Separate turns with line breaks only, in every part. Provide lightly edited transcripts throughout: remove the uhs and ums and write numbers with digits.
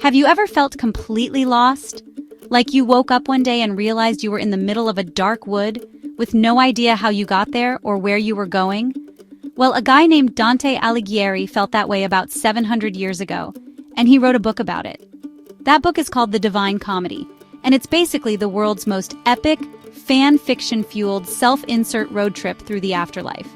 Have you ever felt completely lost? Like you woke up one day and realized you were in the middle of a dark wood, with no idea how you got there or where you were going? Well, a guy named Dante Alighieri felt that way about 700 years ago, and he wrote a book about it. That book is called The Divine Comedy, and it's basically the world's most epic, fan fiction-fueled self-insert road trip through the afterlife.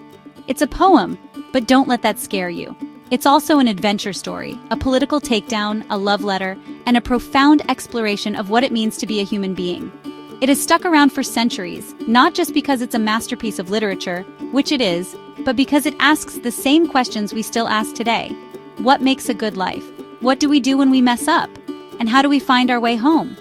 It's a poem, but don't let that scare you. It's also an adventure story, a political takedown, a love letter, and a profound exploration of what it means to be a human being. It has stuck around for centuries, not just because it's a masterpiece of literature, which it is, but because it asks the same questions we still ask today. What makes a good life? What do we do when we mess up? And how do we find our way home?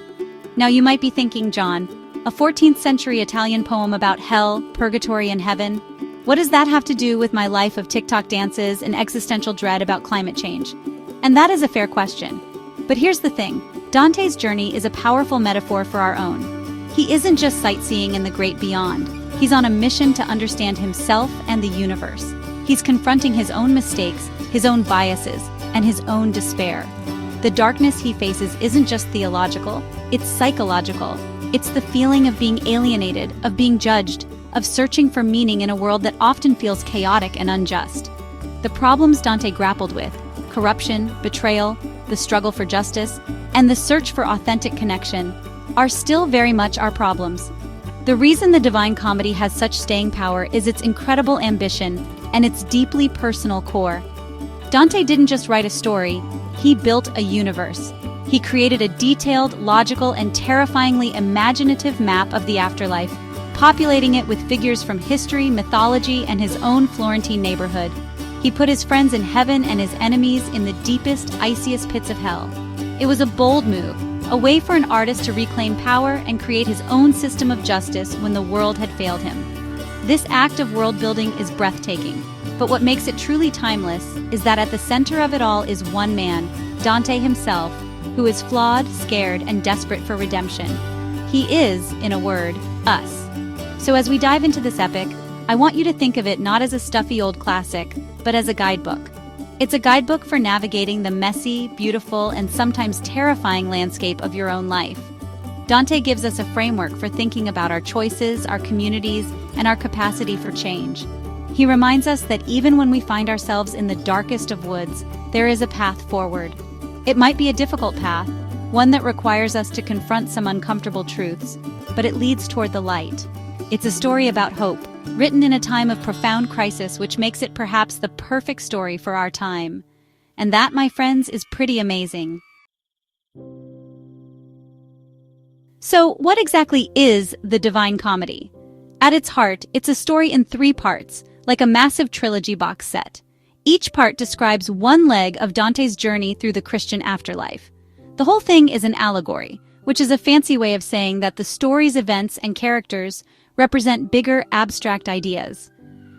Now you might be thinking, John, a 14th century Italian poem about hell, purgatory, and heaven? What does that have to do with my life of TikTok dances and existential dread about climate change? And that is a fair question. But here's the thing, Dante's journey is a powerful metaphor for our own. He isn't just sightseeing in the great beyond. He's on a mission to understand himself and the universe. He's confronting his own mistakes, his own biases, and his own despair. The darkness he faces isn't just theological, it's psychological. It's the feeling of being alienated, of being judged, of searching for meaning in a world that often feels chaotic and unjust. The problems Dante grappled with, corruption, betrayal, the struggle for justice, and the search for authentic connection, are still very much our problems. The reason the Divine Comedy has such staying power is its incredible ambition and its deeply personal core. Dante didn't just write a story, he built a universe. He created a detailed, logical, and terrifyingly imaginative map of the afterlife, populating it with figures from history, mythology, and his own Florentine neighborhood. He put his friends in heaven and his enemies in the deepest, iciest pits of hell. It was a bold move, a way for an artist to reclaim power and create his own system of justice when the world had failed him. This act of world-building is breathtaking, but what makes it truly timeless is that at the center of it all is one man, Dante himself, who is flawed, scared, and desperate for redemption. He is, in a word, us. So as we dive into this epic, I want you to think of it not as a stuffy old classic, but as a guidebook. It's a guidebook for navigating the messy, beautiful, and sometimes terrifying landscape of your own life. Dante gives us a framework for thinking about our choices, our communities, and our capacity for change. He reminds us that even when we find ourselves in the darkest of woods, there is a path forward. It might be a difficult path, one that requires us to confront some uncomfortable truths, but it leads toward the light. It's a story about hope, written in a time of profound crisis, which makes it perhaps the perfect story for our time. And that, my friends, is pretty amazing. So, what exactly is the Divine Comedy? At its heart, it's a story in 3 parts, like a massive trilogy box set. Each part describes one leg of Dante's journey through the Christian afterlife. The whole thing is an allegory, which is a fancy way of saying that the story's events and characters represent bigger, abstract ideas.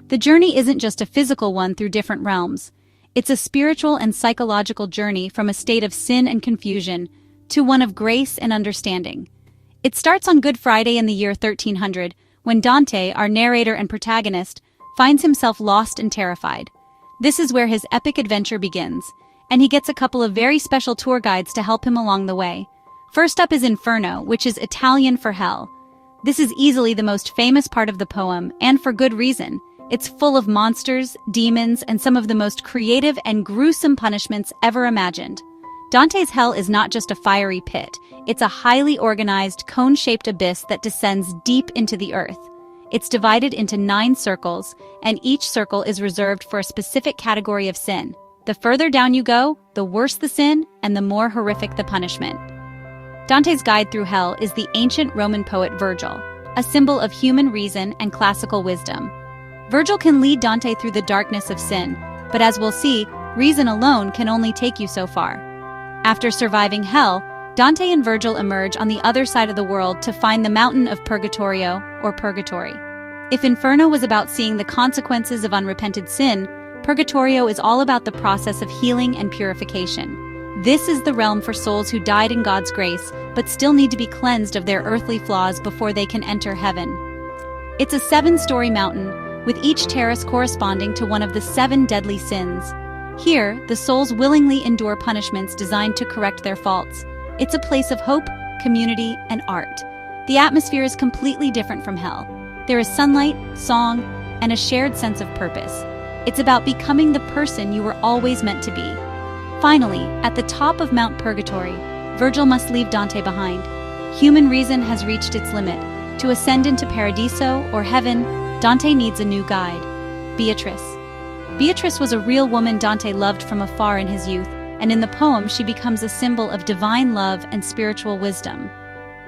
The journey isn't just a physical one through different realms. It's a spiritual and psychological journey from a state of sin and confusion to one of grace and understanding. It starts on Good Friday in the year 1300, when Dante, our narrator and protagonist, finds himself lost and terrified. This is where his epic adventure begins, and he gets a couple of very special tour guides to help him along the way. First up is Inferno, which is Italian for hell. This is easily the most famous part of the poem, and for good reason. It's full of monsters, demons, and some of the most creative and gruesome punishments ever imagined. Dante's hell is not just a fiery pit, it's a highly organized, cone-shaped abyss that descends deep into the earth. It's divided into 9 circles, and each circle is reserved for a specific category of sin. The further down you go, the worse the sin, and the more horrific the punishment. Dante's guide through hell is the ancient Roman poet Virgil, a symbol of human reason and classical wisdom. Virgil can lead Dante through the darkness of sin, but as we'll see, reason alone can only take you so far. After surviving hell, Dante and Virgil emerge on the other side of the world to find the mountain of Purgatorio, or purgatory. If Inferno was about seeing the consequences of unrepented sin, Purgatorio is all about the process of healing and purification. This is the realm for souls who died in God's grace, but still need to be cleansed of their earthly flaws before they can enter heaven. It's a 7-story mountain, with each terrace corresponding to one of the 7 deadly sins. Here, the souls willingly endure punishments designed to correct their faults. It's a place of hope, community, and art. The atmosphere is completely different from hell. There is sunlight, song, and a shared sense of purpose. It's about becoming the person you were always meant to be. Finally, at the top of Mount Purgatory, Virgil must leave Dante behind. Human reason has reached its limit. To ascend into Paradiso, or heaven, Dante needs a new guide. Beatrice. Beatrice was a real woman Dante loved from afar in his youth, and in the poem she becomes a symbol of divine love and spiritual wisdom.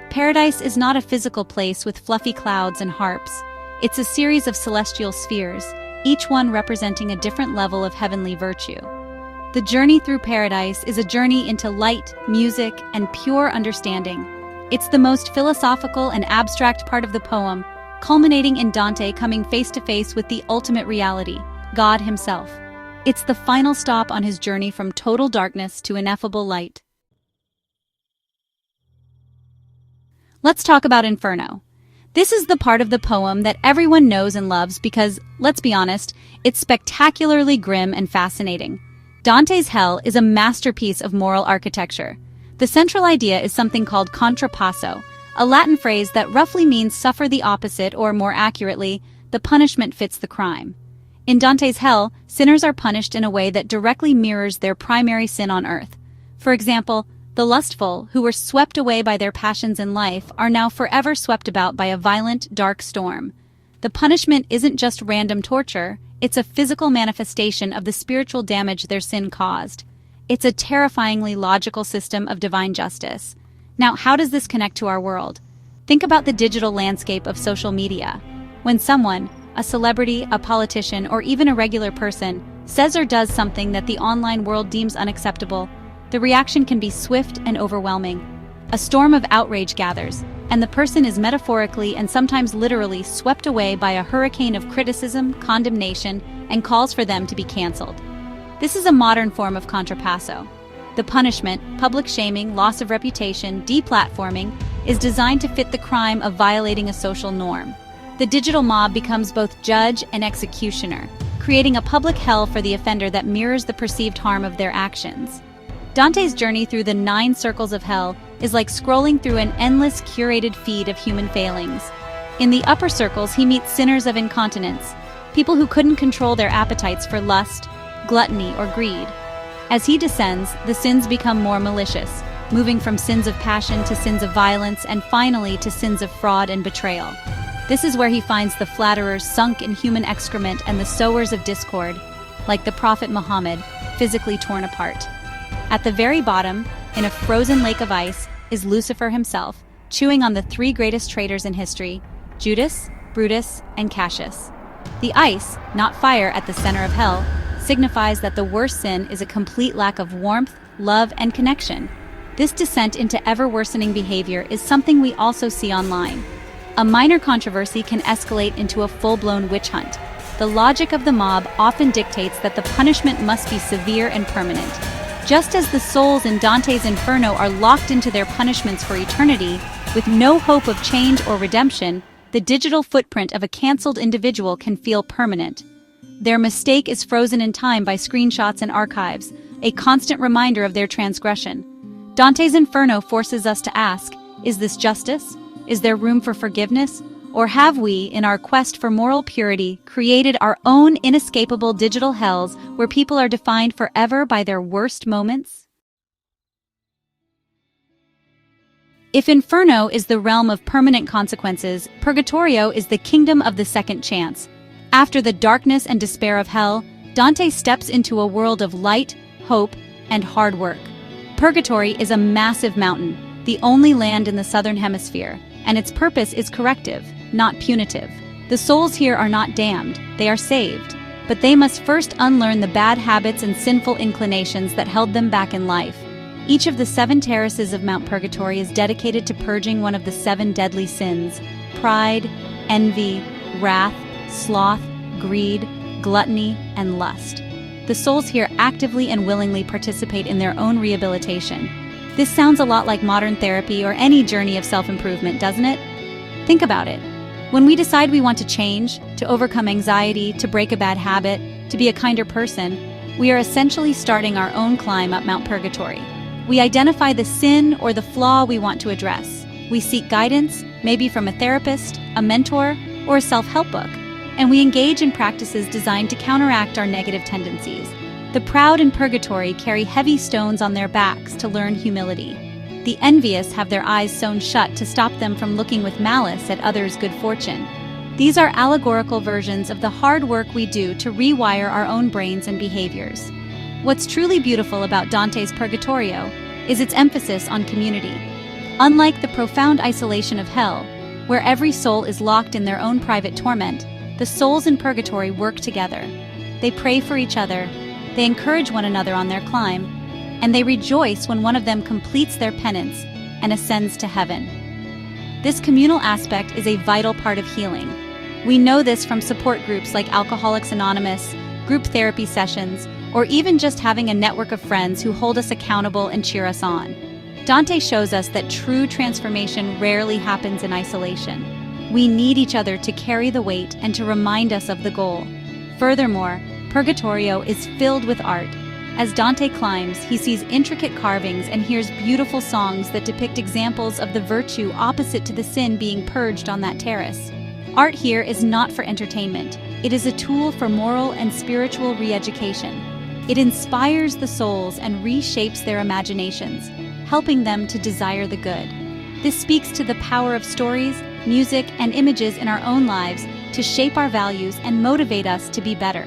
Paradise is not a physical place with fluffy clouds and harps. It's a series of celestial spheres, each one representing a different level of heavenly virtue. The journey through paradise is a journey into light, music, and pure understanding. It's the most philosophical and abstract part of the poem, culminating in Dante coming face to face with the ultimate reality, God himself. It's the final stop on his journey from total darkness to ineffable light. Let's talk about Inferno. This is the part of the poem that everyone knows and loves because, let's be honest, it's spectacularly grim and fascinating. Dante's Hell is a masterpiece of moral architecture. The central idea is something called contrapasso, a Latin phrase that roughly means suffer the opposite, or more accurately, the punishment fits the crime. In Dante's Hell, sinners are punished in a way that directly mirrors their primary sin on earth. For example, the lustful, who were swept away by their passions in life, are now forever swept about by a violent, dark storm. The punishment isn't just random torture, it's a physical manifestation of the spiritual damage their sin caused. It's a terrifyingly logical system of divine justice. Now, how does this connect to our world? Think about the digital landscape of social media. When someone, a celebrity, a politician, or even a regular person, says or does something that the online world deems unacceptable, the reaction can be swift and overwhelming. A storm of outrage gathers, and the person is metaphorically and sometimes literally swept away by a hurricane of criticism, condemnation, and calls for them to be canceled. This is a modern form of contrapasso. The punishment, public shaming, loss of reputation, deplatforming, is designed to fit the crime of violating a social norm. The digital mob becomes both judge and executioner, creating a public hell for the offender that mirrors the perceived harm of their actions. Dante's journey through the 9 circles of hell is like scrolling through an endless curated feed of human failings. In the upper circles, he meets sinners of incontinence, people who couldn't control their appetites for lust, gluttony, or greed. As he descends, the sins become more malicious, moving from sins of passion to sins of violence and finally to sins of fraud and betrayal. This is where he finds the flatterers sunk in human excrement and the sowers of discord, like the Prophet Muhammad, physically torn apart. At the very bottom, in a frozen lake of ice, is Lucifer himself, chewing on the 3 greatest traitors in history, Judas, Brutus, and Cassius. The ice, not fire at the center of hell, signifies that the worst sin is a complete lack of warmth, love, and connection. This descent into ever-worsening behavior is something we also see online. A minor controversy can escalate into a full-blown witch hunt. The logic of the mob often dictates that the punishment must be severe and permanent. Just as the souls in Dante's Inferno are locked into their punishments for eternity, with no hope of change or redemption, the digital footprint of a cancelled individual can feel permanent. Their mistake is frozen in time by screenshots and archives, a constant reminder of their transgression. Dante's Inferno forces us to ask, is this justice? Is there room for forgiveness? Or have we, in our quest for moral purity, created our own inescapable digital hells where people are defined forever by their worst moments? If Inferno is the realm of permanent consequences, Purgatorio is the kingdom of the second chance. After the darkness and despair of hell, Dante steps into a world of light, hope, and hard work. Purgatory is a massive mountain, the only land in the southern hemisphere, and its purpose is corrective, not punitive. The souls here are not damned, they are saved, but they must first unlearn the bad habits and sinful inclinations that held them back in life. Each of the 7 terraces of Mount Purgatory is dedicated to purging one of the 7 deadly sins: pride, envy, wrath, sloth, greed, gluttony, and lust. The souls here actively and willingly participate in their own rehabilitation. This sounds a lot like modern therapy or any journey of self-improvement, doesn't it? Think about it. When we decide we want to change, to overcome anxiety, to break a bad habit, to be a kinder person, we are essentially starting our own climb up Mount Purgatory. We identify the sin or the flaw we want to address. We seek guidance, maybe from a therapist, a mentor, or a self-help book, and we engage in practices designed to counteract our negative tendencies. The proud in purgatory carry heavy stones on their backs to learn humility. The envious have their eyes sewn shut to stop them from looking with malice at others' good fortune. These are allegorical versions of the hard work we do to rewire our own brains and behaviors. What's truly beautiful about Dante's Purgatorio is its emphasis on community. Unlike the profound isolation of hell, where every soul is locked in their own private torment, the souls in purgatory work together. They pray for each other, they encourage one another on their climb, and they rejoice when one of them completes their penance and ascends to heaven. This communal aspect is a vital part of healing. We know this from support groups like Alcoholics Anonymous, group therapy sessions, or even just having a network of friends who hold us accountable and cheer us on. Dante shows us that true transformation rarely happens in isolation. We need each other to carry the weight and to remind us of the goal. Furthermore, Purgatorio is filled with art. As Dante climbs, he sees intricate carvings and hears beautiful songs that depict examples of the virtue opposite to the sin being purged on that terrace. Art here is not for entertainment. It is a tool for moral and spiritual re-education. It inspires the souls and reshapes their imaginations, helping them to desire the good. This speaks to the power of stories, music, and images in our own lives to shape our values and motivate us to be better.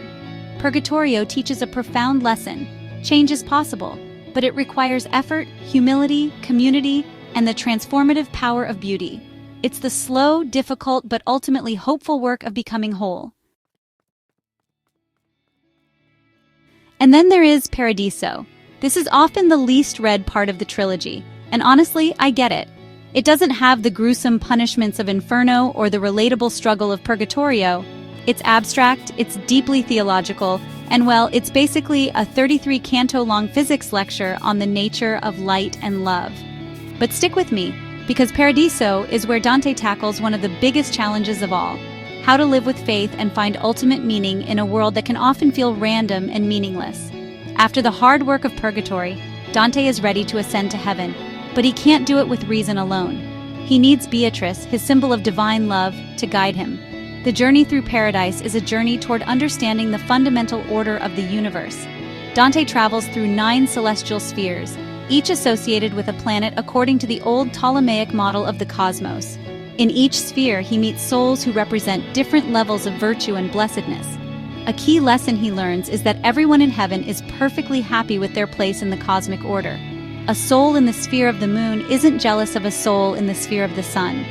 Purgatorio teaches a profound lesson. Change is possible, but it requires effort, humility, community, and the transformative power of beauty. It's the slow, difficult, but ultimately hopeful work of becoming whole. And then there is Paradiso. This is often the least read part of the trilogy, and honestly, I get it. It doesn't have the gruesome punishments of Inferno or the relatable struggle of Purgatorio. It's abstract, it's deeply theological, and well, it's basically a 33-canto-long physics lecture on the nature of light and love. But stick with me, because Paradiso is where Dante tackles one of the biggest challenges of all: how to live with faith and find ultimate meaning in a world that can often feel random and meaningless. After the hard work of purgatory, Dante is ready to ascend to heaven, but he can't do it with reason alone. He needs Beatrice, his symbol of divine love, to guide him. The journey through paradise is a journey toward understanding the fundamental order of the universe. Dante travels through 9 celestial spheres, each associated with a planet according to the old Ptolemaic model of the cosmos. In each sphere, he meets souls who represent different levels of virtue and blessedness. A key lesson he learns is that everyone in heaven is perfectly happy with their place in the cosmic order. A soul in the sphere of the moon isn't jealous of a soul in the sphere of the sun.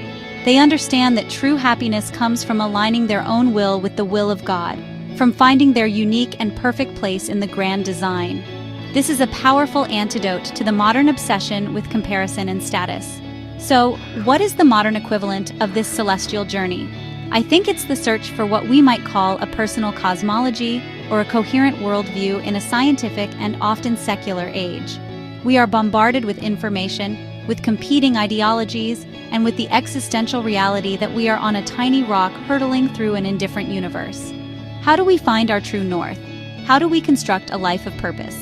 They understand that true happiness comes from aligning their own will with the will of God, from finding their unique and perfect place in the grand design. This is a powerful antidote to the modern obsession with comparison and status. So, what is the modern equivalent of this celestial journey? I think it's the search for what we might call a personal cosmology or a coherent worldview in a scientific and often secular age. We are bombarded with information, with competing ideologies, and with the existential reality that we are on a tiny rock hurtling through an indifferent universe. How do we find our true north? How do we construct a life of purpose?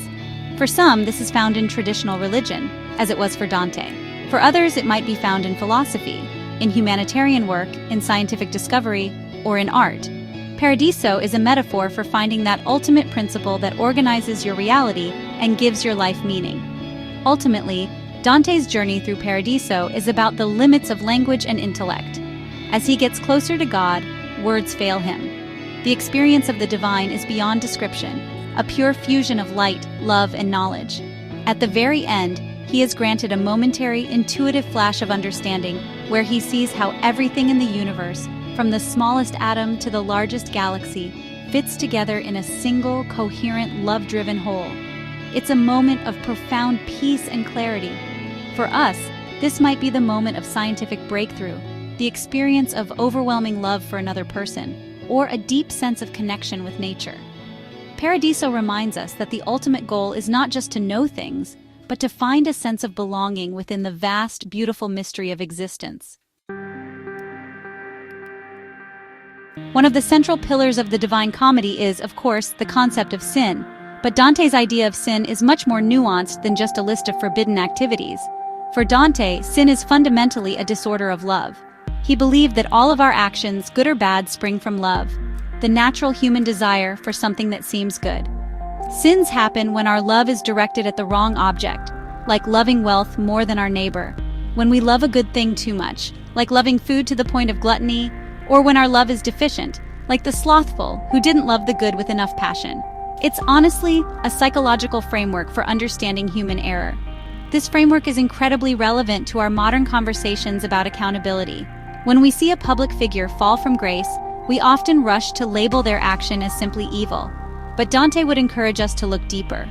For some, this is found in traditional religion, as it was for Dante. For others, it might be found in philosophy, in humanitarian work, in scientific discovery, or in art. Paradiso is a metaphor for finding that ultimate principle that organizes your reality and gives your life meaning. Ultimately, Dante's journey through Paradiso is about the limits of language and intellect. As he gets closer to God, words fail him. The experience of the divine is beyond description, a pure fusion of light, love, and knowledge. At the very end, he is granted a momentary, intuitive flash of understanding where he sees how everything in the universe, from the smallest atom to the largest galaxy, fits together in a single, coherent, love-driven whole. It's a moment of profound peace and clarity. For us, this might be the moment of scientific breakthrough, the experience of overwhelming love for another person, or a deep sense of connection with nature. Paradiso reminds us that the ultimate goal is not just to know things, but to find a sense of belonging within the vast, beautiful mystery of existence. One of the central pillars of the Divine Comedy is, of course, the concept of sin. But Dante's idea of sin is much more nuanced than just a list of forbidden activities. For Dante, sin is fundamentally a disorder of love. He believed that all of our actions, good or bad, spring from love, the natural human desire for something that seems good. Sins happen when our love is directed at the wrong object, like loving wealth more than our neighbor, when we love a good thing too much, like loving food to the point of gluttony, or when our love is deficient, like the slothful who didn't love the good with enough passion. It's honestly a psychological framework for understanding human error. This framework is incredibly relevant to our modern conversations about accountability. When we see a public figure fall from grace, we often rush to label their action as simply evil. But Dante would encourage us to look deeper.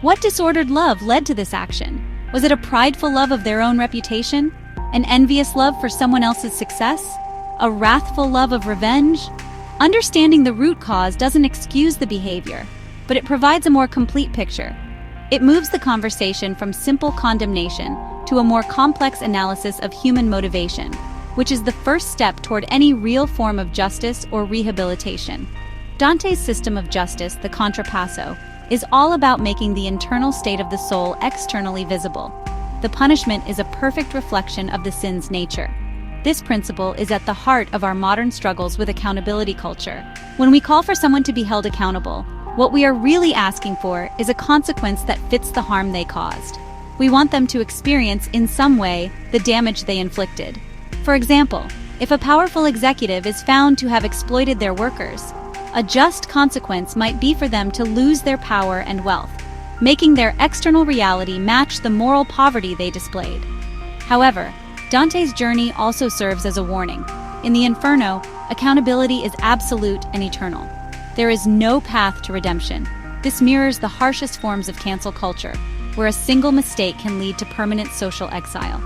What disordered love led to this action? Was it a prideful love of their own reputation? An envious love for someone else's success? A wrathful love of revenge? Understanding the root cause doesn't excuse the behavior, but it provides a more complete picture. It moves the conversation from simple condemnation to a more complex analysis of human motivation, which is the first step toward any real form of justice or rehabilitation. Dante's system of justice, the contrapasso, is all about making the internal state of the soul externally visible. The punishment is a perfect reflection of the sin's nature. This principle is at the heart of our modern struggles with accountability culture. When we call for someone to be held accountable, what we are really asking for is a consequence that fits the harm they caused. We want them to experience, in some way, the damage they inflicted. For example, if a powerful executive is found to have exploited their workers, a just consequence might be for them to lose their power and wealth, making their external reality match the moral poverty they displayed. However, Dante's journey also serves as a warning. In the Inferno, accountability is absolute and eternal. There is no path to redemption. This mirrors the harshest forms of cancel culture, where a single mistake can lead to permanent social exile.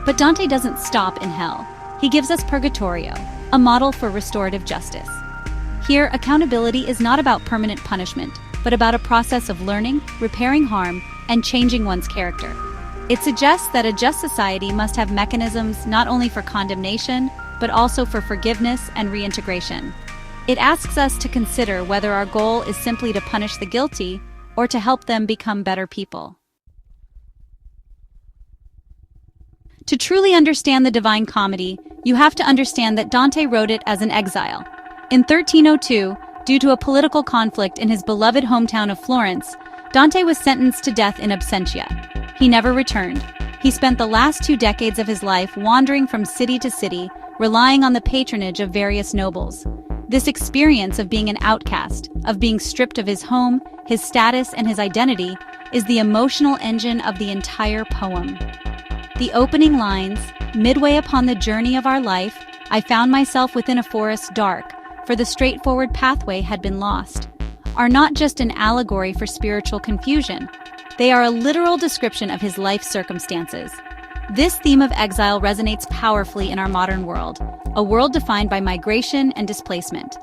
But Dante doesn't stop in hell. He gives us Purgatorio, a model for restorative justice. Here, accountability is not about permanent punishment, but about a process of learning, repairing harm, and changing one's character. It suggests that a just society must have mechanisms not only for condemnation, but also for forgiveness and reintegration. It asks us to consider whether our goal is simply to punish the guilty or to help them become better people. To truly understand the Divine Comedy, you have to understand that Dante wrote it as an exile. In 1302, due to a political conflict in his beloved hometown of Florence, Dante was sentenced to death in absentia. He never returned. He spent the last 2 decades of his life wandering from city to city, relying on the patronage of various nobles. This experience of being an outcast, of being stripped of his home, his status, and his identity, is the emotional engine of the entire poem. The opening lines, "Midway upon the journey of our life, I found myself within a forest dark, for the straightforward pathway had been lost," are not just an allegory for spiritual confusion. They are a literal description of his life circumstances. This theme of exile resonates powerfully in our modern world, a world defined by migration and displacement.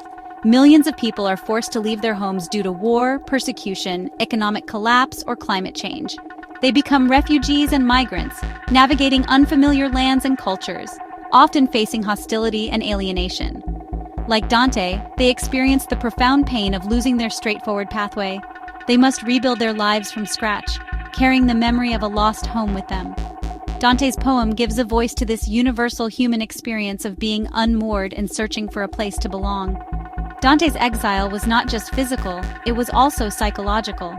Millions of people are forced to leave their homes due to war, persecution, economic collapse, or climate change. They become refugees and migrants, navigating unfamiliar lands and cultures, often facing hostility and alienation. Like Dante, they experience the profound pain of losing their straightforward pathway. They must rebuild their lives from scratch, carrying the memory of a lost home with them. Dante's poem gives a voice to this universal human experience of being unmoored and searching for a place to belong. Dante's exile was not just physical, it was also psychological.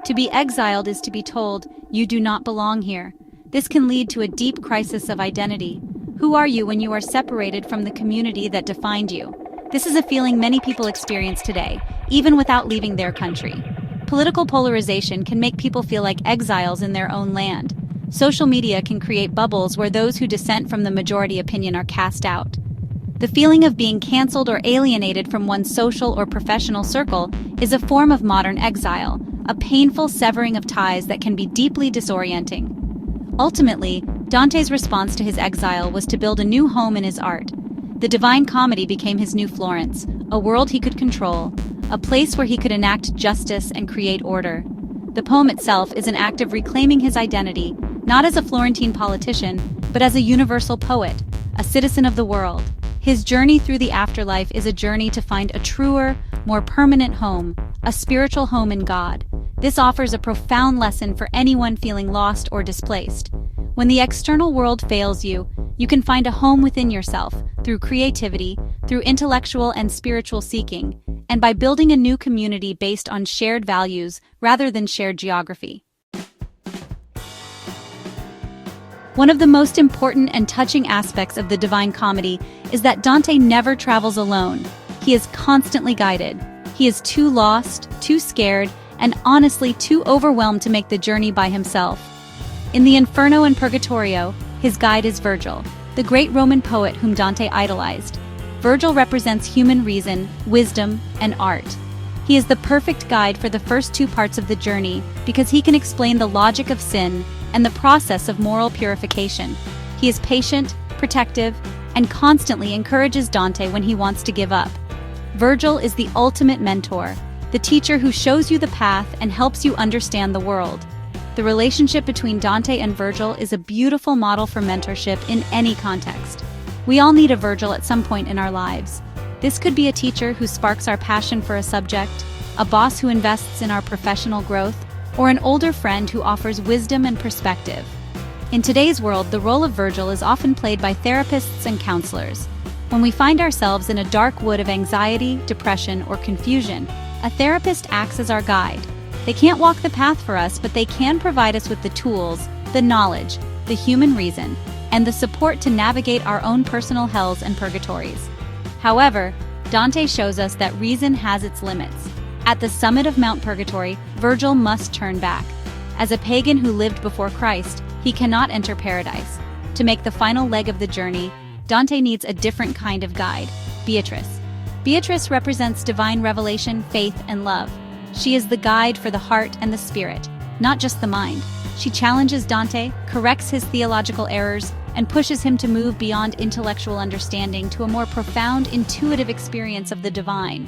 To be exiled is to be told, "You do not belong here." This can lead to a deep crisis of identity. Who are you when you are separated from the community that defined you? This is a feeling many people experience today, even without leaving their country. Political polarization can make people feel like exiles in their own land. Social media can create bubbles where those who dissent from the majority opinion are cast out. The feeling of being canceled or alienated from one's social or professional circle is a form of modern exile, a painful severing of ties that can be deeply disorienting. Ultimately, Dante's response to his exile was to build a new home in his art. The Divine Comedy became his new Florence, a world he could control, a place where he could enact justice and create order. The poem itself is an act of reclaiming his identity, not as a Florentine politician, but as a universal poet, a citizen of the world. His journey through the afterlife is a journey to find a truer, more permanent home, a spiritual home in God. This offers a profound lesson for anyone feeling lost or displaced. When the external world fails you, you can find a home within yourself through creativity, through intellectual and spiritual seeking, and by building a new community based on shared values rather than shared geography. One of the most important and touching aspects of the Divine Comedy is that Dante never travels alone. He is constantly guided. He is too lost, too scared, and honestly too overwhelmed to make the journey by himself. In the Inferno and Purgatorio, his guide is Virgil, the great Roman poet whom Dante idolized. Virgil represents human reason, wisdom, and art. He is the perfect guide for the first two parts of the journey because he can explain the logic of sin and the process of moral purification. He is patient, protective, and constantly encourages Dante when he wants to give up. Virgil is the ultimate mentor, the teacher who shows you the path and helps you understand the world. The relationship between Dante and Virgil is a beautiful model for mentorship in any context. We all need a Virgil at some point in our lives. This could be a teacher who sparks our passion for a subject, a boss who invests in our professional growth, or an older friend who offers wisdom and perspective. In today's world, the role of Virgil is often played by therapists and counselors. When we find ourselves in a dark wood of anxiety, depression, or confusion, a therapist acts as our guide. They can't walk the path for us, but they can provide us with the tools, the knowledge, the human reason, and the support to navigate our own personal hells and purgatories. However, Dante shows us that reason has its limits. At the summit of Mount Purgatory, Virgil must turn back. As a pagan who lived before Christ, he cannot enter paradise. To make the final leg of the journey, Dante needs a different kind of guide, Beatrice. Beatrice represents divine revelation, faith, and love. She is the guide for the heart and the spirit, not just the mind. She challenges Dante, corrects his theological errors, and pushes him to move beyond intellectual understanding to a more profound, intuitive experience of the divine.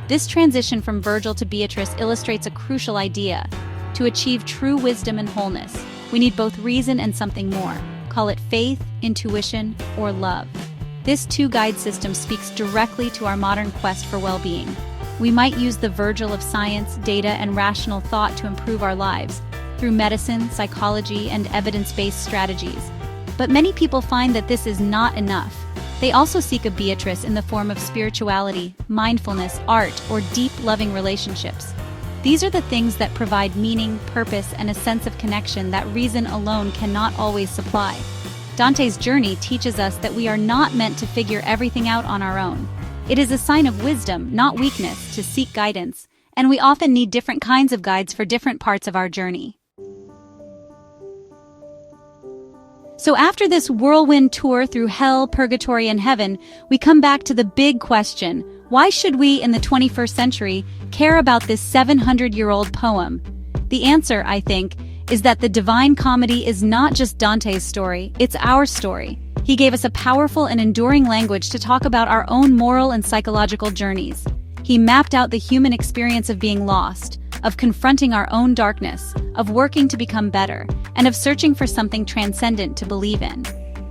This transition from Virgil to Beatrice illustrates a crucial idea. To achieve true wisdom and wholeness, we need both reason and something more. Call it faith, intuition, or love. This two-guide system speaks directly to our modern quest for well-being. We might use the Virgil of science, data, and rational thought to improve our lives through medicine, psychology, and evidence-based strategies. But many people find that this is not enough. They also seek a Beatrice in the form of spirituality, mindfulness, art, or deep, loving relationships. These are the things that provide meaning, purpose, and a sense of connection that reason alone cannot always supply. Dante's journey teaches us that we are not meant to figure everything out on our own. It is a sign of wisdom, not weakness, to seek guidance, and we often need different kinds of guides for different parts of our journey. So after this whirlwind tour through hell, purgatory, and heaven, we come back to the big question: why should we, in the 21st century, care about this 700-year-old poem? The answer, I think, is that the Divine Comedy is not just Dante's story, it's our story. He gave us a powerful and enduring language to talk about our own moral and psychological journeys. He mapped out the human experience of being lost, of confronting our own darkness, of working to become better, and of searching for something transcendent to believe in.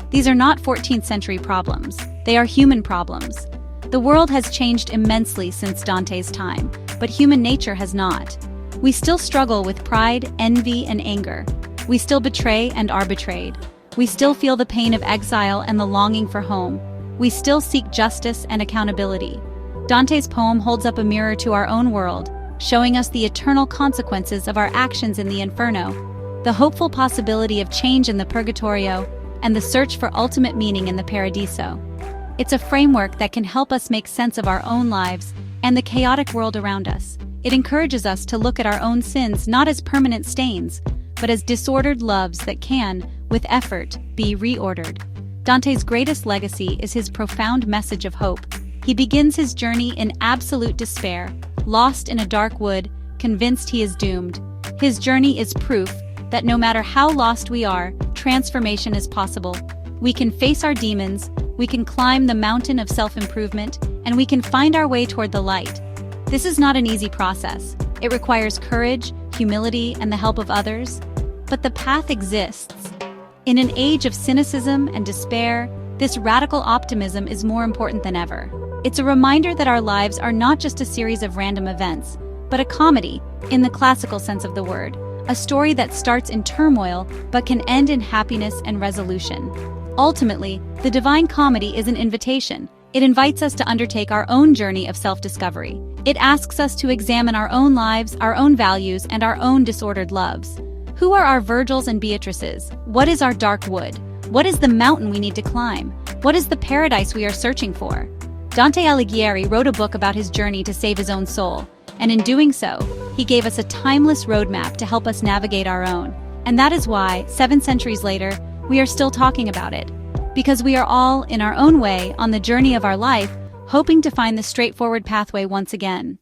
These are not 14th century problems, they are human problems. The world has changed immensely since Dante's time, but human nature has not. We still struggle with pride, envy, and anger. We still betray and are betrayed. We still feel the pain of exile and the longing for home. We still seek justice and accountability. Dante's poem holds up a mirror to our own world, showing us the eternal consequences of our actions in the Inferno, the hopeful possibility of change in the Purgatorio, and the search for ultimate meaning in the Paradiso. It's a framework that can help us make sense of our own lives and the chaotic world around us. It encourages us to look at our own sins not as permanent stains, but as disordered loves that can, with effort, be reordered. Dante's greatest legacy is his profound message of hope. He begins his journey in absolute despair, lost in a dark wood, convinced he is doomed. His journey is proof that no matter how lost we are, transformation is possible. We can face our demons, we can climb the mountain of self-improvement, and we can find our way toward the light. This is not an easy process. It requires courage, humility, and the help of others. But the path exists. In an age of cynicism and despair, this radical optimism is more important than ever. It's a reminder that our lives are not just a series of random events, but a comedy, in the classical sense of the word, a story that starts in turmoil but can end in happiness and resolution. Ultimately, the Divine Comedy is an invitation. It invites us to undertake our own journey of self-discovery. It asks us to examine our own lives, our own values, and our own disordered loves. Who are our Virgils and Beatrices? What is our dark wood? What is the mountain we need to climb? What is the paradise we are searching for? Dante Alighieri wrote a book about his journey to save his own soul, and in doing so, he gave us a timeless roadmap to help us navigate our own. And that is why, 7 centuries later, we are still talking about it. Because we are all, in our own way, on the journey of our life, hoping to find the straightforward pathway once again.